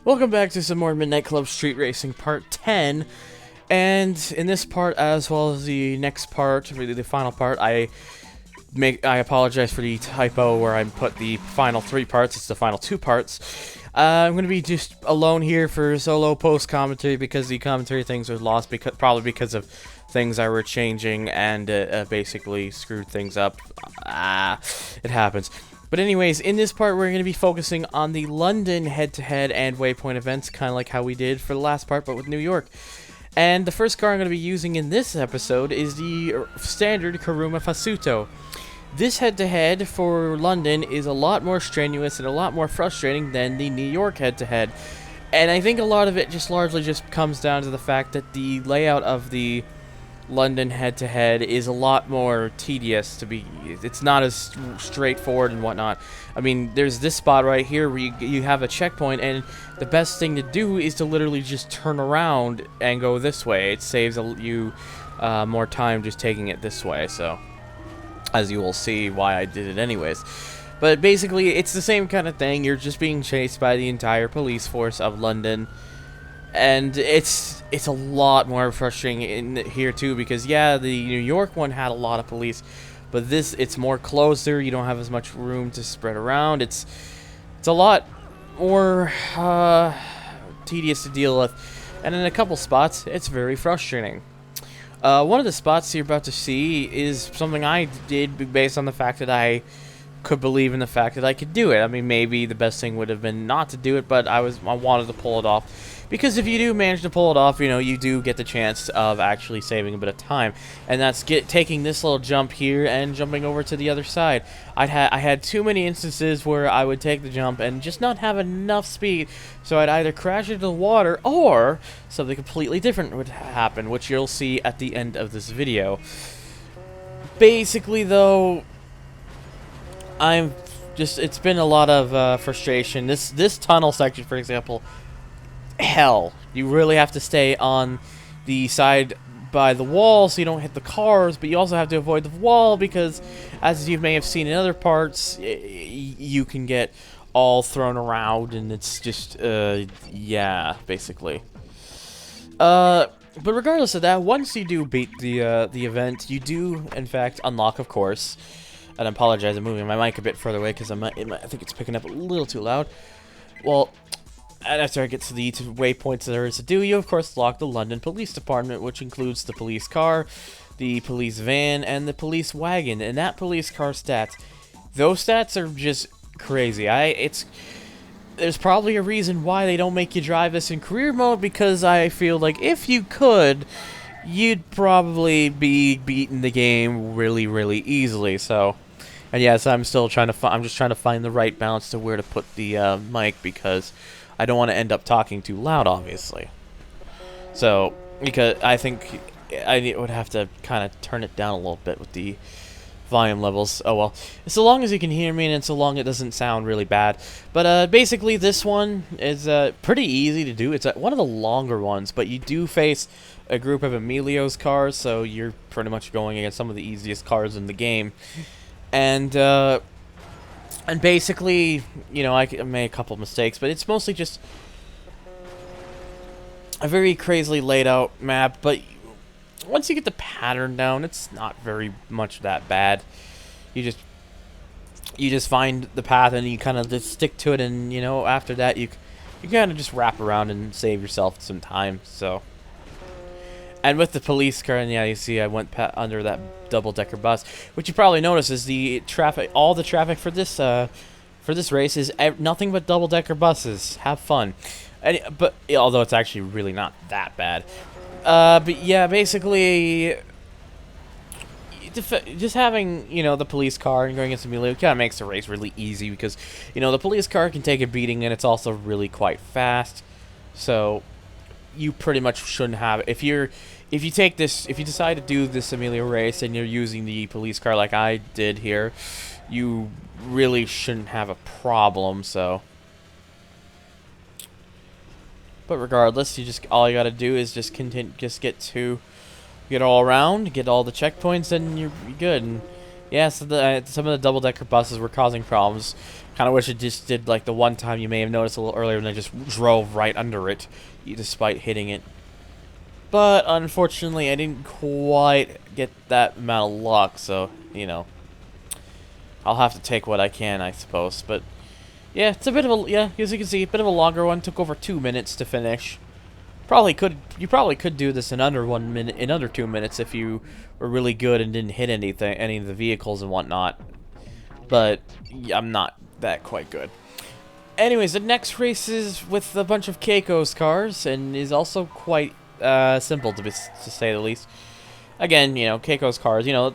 Welcome back to some more Midnight Club Street Racing Part 10, and in this part, as well as the next part, really the final part, I apologize for the typo where I put the final 3 parts. It's the final 2 parts. I'm going to be just alone here for solo post-commentary because the commentary things were lost, probably because of things I were changing and basically screwed things up. It happens. But anyways, in this part, we're going to be focusing on the London head-to-head and waypoint events, kind of like how we did for the last part, but with New York. And the first car I'm going to be using in this episode is the standard Kuruma Fasuto. This head-to-head for London is a lot more strenuous and a lot more frustrating than the New York head-to-head. And I think a lot of it just largely just comes down to the fact that the layout of the London head-to-head is a lot more tedious to be. It's not as straightforward and whatnot. I mean, there's this spot right here where you have a checkpoint, and the best thing to do is to literally just turn around and go this way. It saves you more time just taking it this way, so as you will see why I did it anyways. But basically, it's the same kind of thing. You're just being chased by the entire police force of London. And it's a lot more frustrating in here too, because yeah, the New York one had a lot of police, but it's more closer. You don't have as much room to spread around. It's a lot more tedious to deal with, and in a couple spots, it's very frustrating. One of the spots you're about to see is something I did based on the fact that I could believe in the fact that I could do it. I mean, maybe the best thing would have been not to do it, but I wanted to pull it off. Because if you do manage to pull it off, you know, you do get the chance of actually saving a bit of time. And that's taking this little jump here and jumping over to the other side. I had too many instances where I would take the jump and just not have enough speed, so I'd either crash into the water or something completely different would happen, which you'll see at the end of this video. Basically, though, it's been a lot of frustration. This tunnel section, for example, hell. You really have to stay on the side by the wall so you don't hit the cars, but you also have to avoid the wall because, as you may have seen in other parts, you can get all thrown around, and it's just, yeah, basically. But regardless of that, once you do beat the event, you do, in fact, unlock, of course. And I apologize, I'm moving my mic a bit further away because I think it's picking up a little too loud. Well, and after I get to the waypoints there is to do, you of course lock the London Police Department, which includes the police car, the police van, and the police wagon. And that police car stats, those stats are just crazy. There's probably a reason why they don't make you drive this in career mode, because I feel like if you could, you'd probably be beating the game really, really easily. So, and yes, I'm just trying to find the right balance to where to put the mic, because I don't want to end up talking too loud, obviously. So, because I think I would have to kind of turn it down a little bit with the volume levels. Oh well, so long as you can hear me and so long it doesn't sound really bad. But basically this one is pretty easy to do. It's one of the longer ones, but you do face a group of Emilio's cars, so you're pretty much going against some of the easiest cars in the game. And basically, you know, I made a couple mistakes, but it's mostly just a very crazily laid out map. But once you get the pattern down, it's not very much that bad. You just find the path and you kind of just stick to it, and you know, after that you kind of just wrap around and save yourself some time. So. And with the police car, and yeah, you see I went under that double-decker bus, which you probably noticed is the traffic. All the traffic for this race is nothing but double-decker buses. Have fun. But although it's actually really not that bad. But yeah, basically, just having, you know, the police car and going against Emilio kind of makes the race really easy, because, you know, the police car can take a beating and it's also really quite fast. So you pretty much shouldn't have, if you decide to do this Emilio race and you're using the police car like I did here, you really shouldn't have a problem. So, but regardless, all you gotta do is just get all around, get all the checkpoints, and you're good. And Yeah, so some of the double-decker buses were causing problems. Kind of wish it just did like the one time you may have noticed a little earlier when I just drove right under it, despite hitting it. But unfortunately, I didn't quite get that amount of luck, so, you know, I'll have to take what I can, I suppose. But yeah, it's a bit of a, yeah, as you can see, a bit of a longer one. Took over 2 minutes to finish. You probably could do this in under 1 minute, in under 2 minutes if you were really good and didn't hit any of the vehicles and whatnot. But yeah, I'm not that quite good. Anyways, the next race is with a bunch of Keiko's cars and is also quite simple to say the least. Again, you know, Keiko's cars. You know,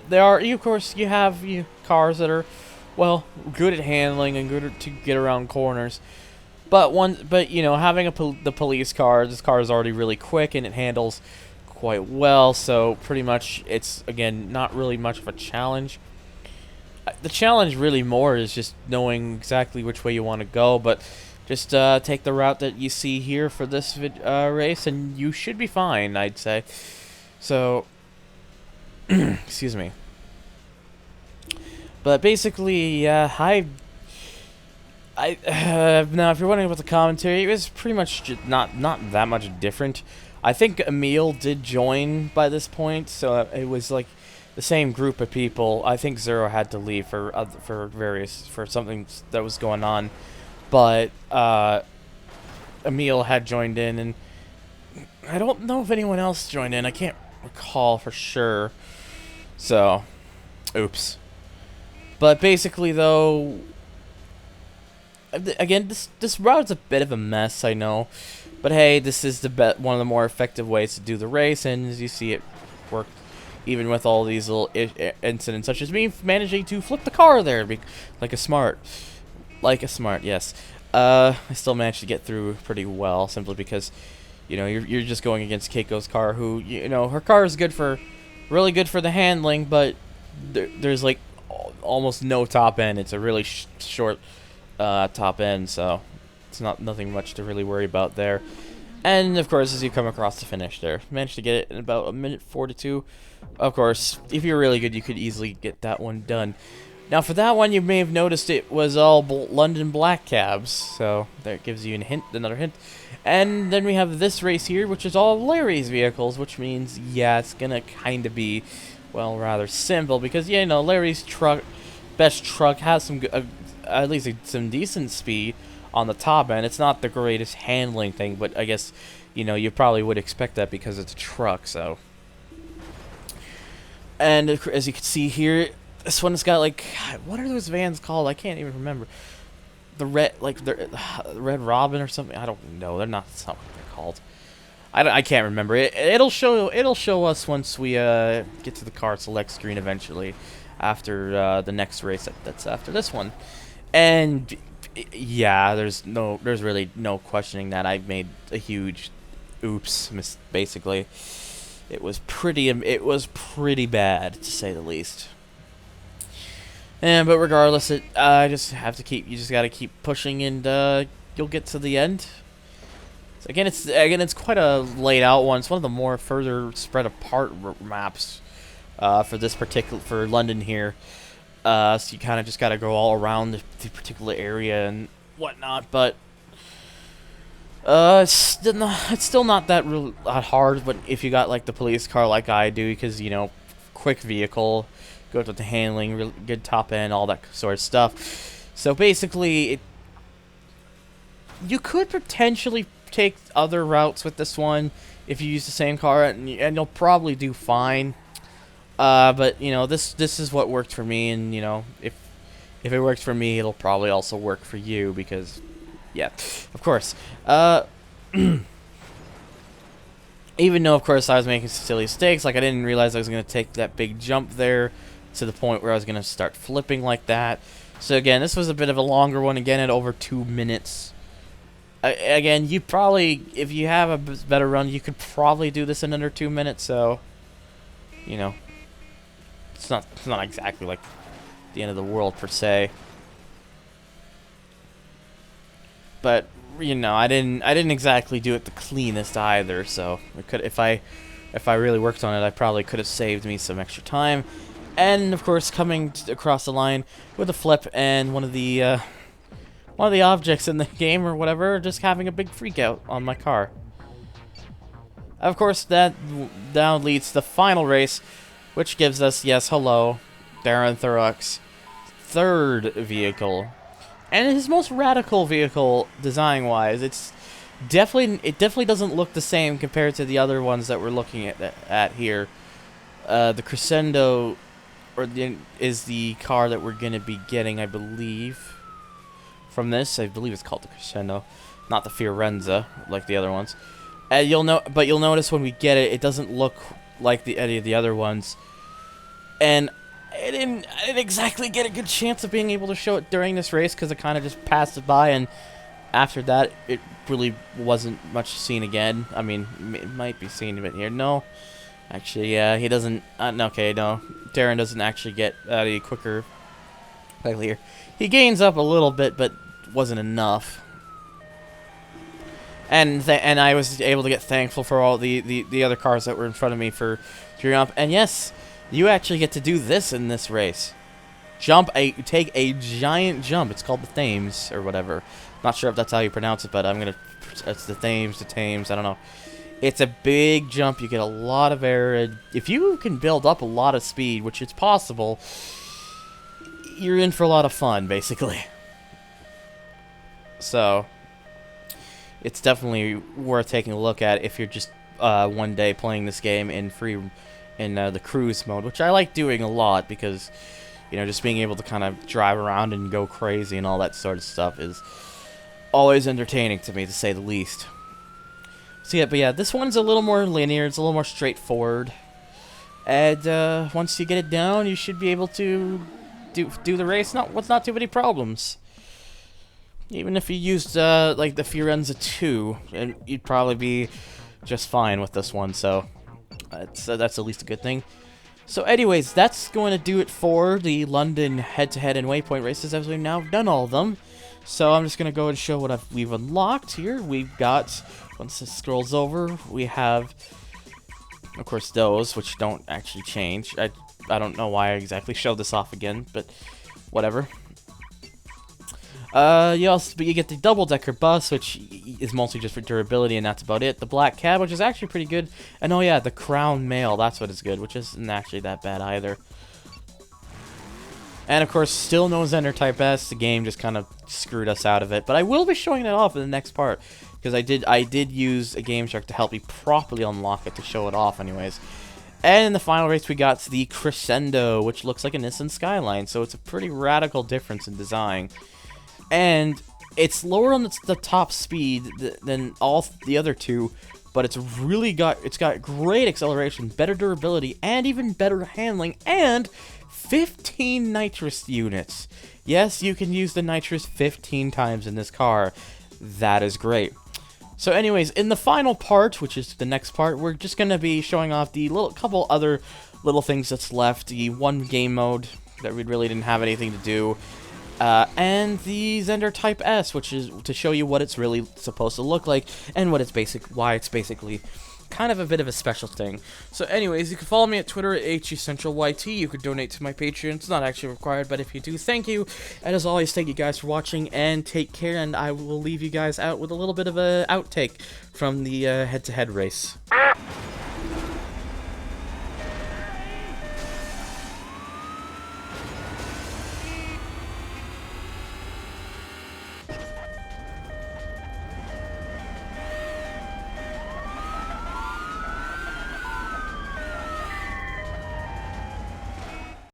there are, of course, you have cars that are, well, good at handling and good to get around corners. But you know, having the police car, this car is already really quick and it handles quite well. So pretty much, it's again not really much of a challenge. The challenge really more is just knowing exactly which way you want to go. But just take the route that you see here for this race, and you should be fine, I'd say. So, excuse me. But basically, now if you're wondering about the commentary, it was pretty much just not that much different. I think Emil did join by this point, so it was like the same group of people. I think Zero had to leave for something that was going on, but Emil had joined in, and I don't know if anyone else joined in. I can't recall for sure. So, oops. But basically, though, again, this route's a bit of a mess, I know. But hey, this is one of the more effective ways to do the race, and as you see, it worked even with all these little incidents, such as me managing to flip the car there, like a smart, yes. I still managed to get through pretty well, simply because, you know, you're just going against Keiko's car, who, you know, her car is really good for the handling, but there's like almost no top end. It's a really short top end, so it's nothing much to really worry about there. And of course, as you come across the finish there, managed to get it in about 1:42. Of course, if you're really good, you could easily get that one done. Now, for that one, you may have noticed it was all London black cabs, so that gives you another hint. And then we have this race here, which is all Larry's vehicles, which means, yeah, it's gonna kind of be, well, rather simple, because, yeah, you know, Larry's best truck has some, at least some decent speed on the top end. It's not the greatest handling thing, but I guess, you know, you probably would expect that because it's a truck, so. And as you can see here, this one's got, like, what are those vans called? I can't even remember. The Red Robin or something. I don't know. They're not something they're called. I can't remember. It'll show us once we get to the car select screen eventually, after the next race that's after this one. And yeah, there's really no questioning that I made a huge oops. Basically, it was pretty bad, to say the least. But regardless, you just gotta keep pushing, and you'll get to the end. So again, it's quite a laid out one. It's one of the more further spread apart maps for London here. So you kind of just gotta go all around the particular area and whatnot. But it's still not that hard. But if you got like the police car like I do, because, you know, quick vehicle, good with the handling, really good top end, all that sort of stuff. So basically, you could potentially take other routes with this one if you use the same car, and you'll probably do fine. But, you know, this is what worked for me, and, you know, if it works for me, it'll probably also work for you, because, yeah, of course. Even though, of course, I was making silly mistakes, like I didn't realize I was going to take that big jump there to the point where I was going to start flipping like that. So again, this was a bit of a longer one, again at over 2 minutes. Again, you probably, if you have a better run, you could probably do this in under 2 minutes, so, you know, it's not exactly like the end of the world per se. But, you know, I didn't exactly do it the cleanest either, so it could, if I really worked on it, I probably could have saved me some extra time. And of course, coming across the line with a flip and one of the objects in the game or whatever, just having a big freak out on my car. Of course, that now leads to the final race, which gives us, yes, hello, Darren Thurrock's third vehicle, and his most radical vehicle design-wise. It definitely doesn't look the same compared to the other ones that we're looking at here. The Crescendo is the car that we're gonna be getting, I believe, from this. I believe it's called the Crescendo, not the Fiorenza like the other ones. You'll notice when we get it, it doesn't look like any of the other ones. And I didn't exactly get a good chance of being able to show it during this race because it kind of just passed it by, and after that, it really wasn't much seen again. I mean, it might be seen a bit here. No, actually, he doesn't. Okay, no, Darren doesn't actually get any quicker here. He gains up a little bit, but wasn't enough. And I was able to get thankful for all the other cars that were in front of me for gearing up. And yes, you actually get to do this in this race. Take a giant jump. It's called the Thames or whatever. Not sure if that's how you pronounce it, but it's the Thames, I don't know. It's a big jump. You get a lot of air. If you can build up a lot of speed, which is possible, you're in for a lot of fun, basically. So it's definitely worth taking a look at if you're just one day playing this game in the cruise mode, which I like doing a lot because, you know, just being able to kind of drive around and go crazy and all that sort of stuff is always entertaining to me, to say the least. So yeah, but yeah, this one's a little more linear, it's a little more straightforward, and once you get it down, you should be able to do the race. Not too many problems. Even if you used like the Fiorenza 2, and you'd probably be just fine with this one. So that's at least a good thing. So anyways, that's going to do it for the London head-to-head and waypoint races, as we've now done all of them. So I'm just going to go and show what we've unlocked here. We've got, once this scrolls over, we have, of course, those, which don't actually change. I don't know why I exactly showed this off again, but whatever. But you get the double-decker bus, which is mostly just for durability, and that's about it. The black cab, which is actually pretty good. And oh yeah, the Crown Mail, that's what is good, which isn't actually that bad either. And of course, still no Zender Type S. The game just kind of screwed us out of it. But I will be showing it off in the next part, because I did use a Game Shark to help me properly unlock it to show it off anyways. And in the final race, we got the Crescendo, which looks like a Nissan Skyline, so it's a pretty radical difference in design. And it's lower on the top speed than all the other two, but it's got great acceleration, better durability, and even better handling, and 15 nitrous units. Yes, you can use the nitrous 15 times in this car. That is great. So anyways, in the final part, which is the next part, we're just going to be showing off the couple other little things that's left. The one game mode that we really didn't have anything to do. And the Zender Type S, which is to show you what it's really supposed to look like, and why it's basically kind of a bit of a special thing. So anyways, you can follow me at Twitter at HECentralYT. You could donate to my Patreon. It's not actually required, but if you do, thank you. And as always, thank you guys for watching, and take care, and I will leave you guys out with a little bit of a outtake from the head-to-head race.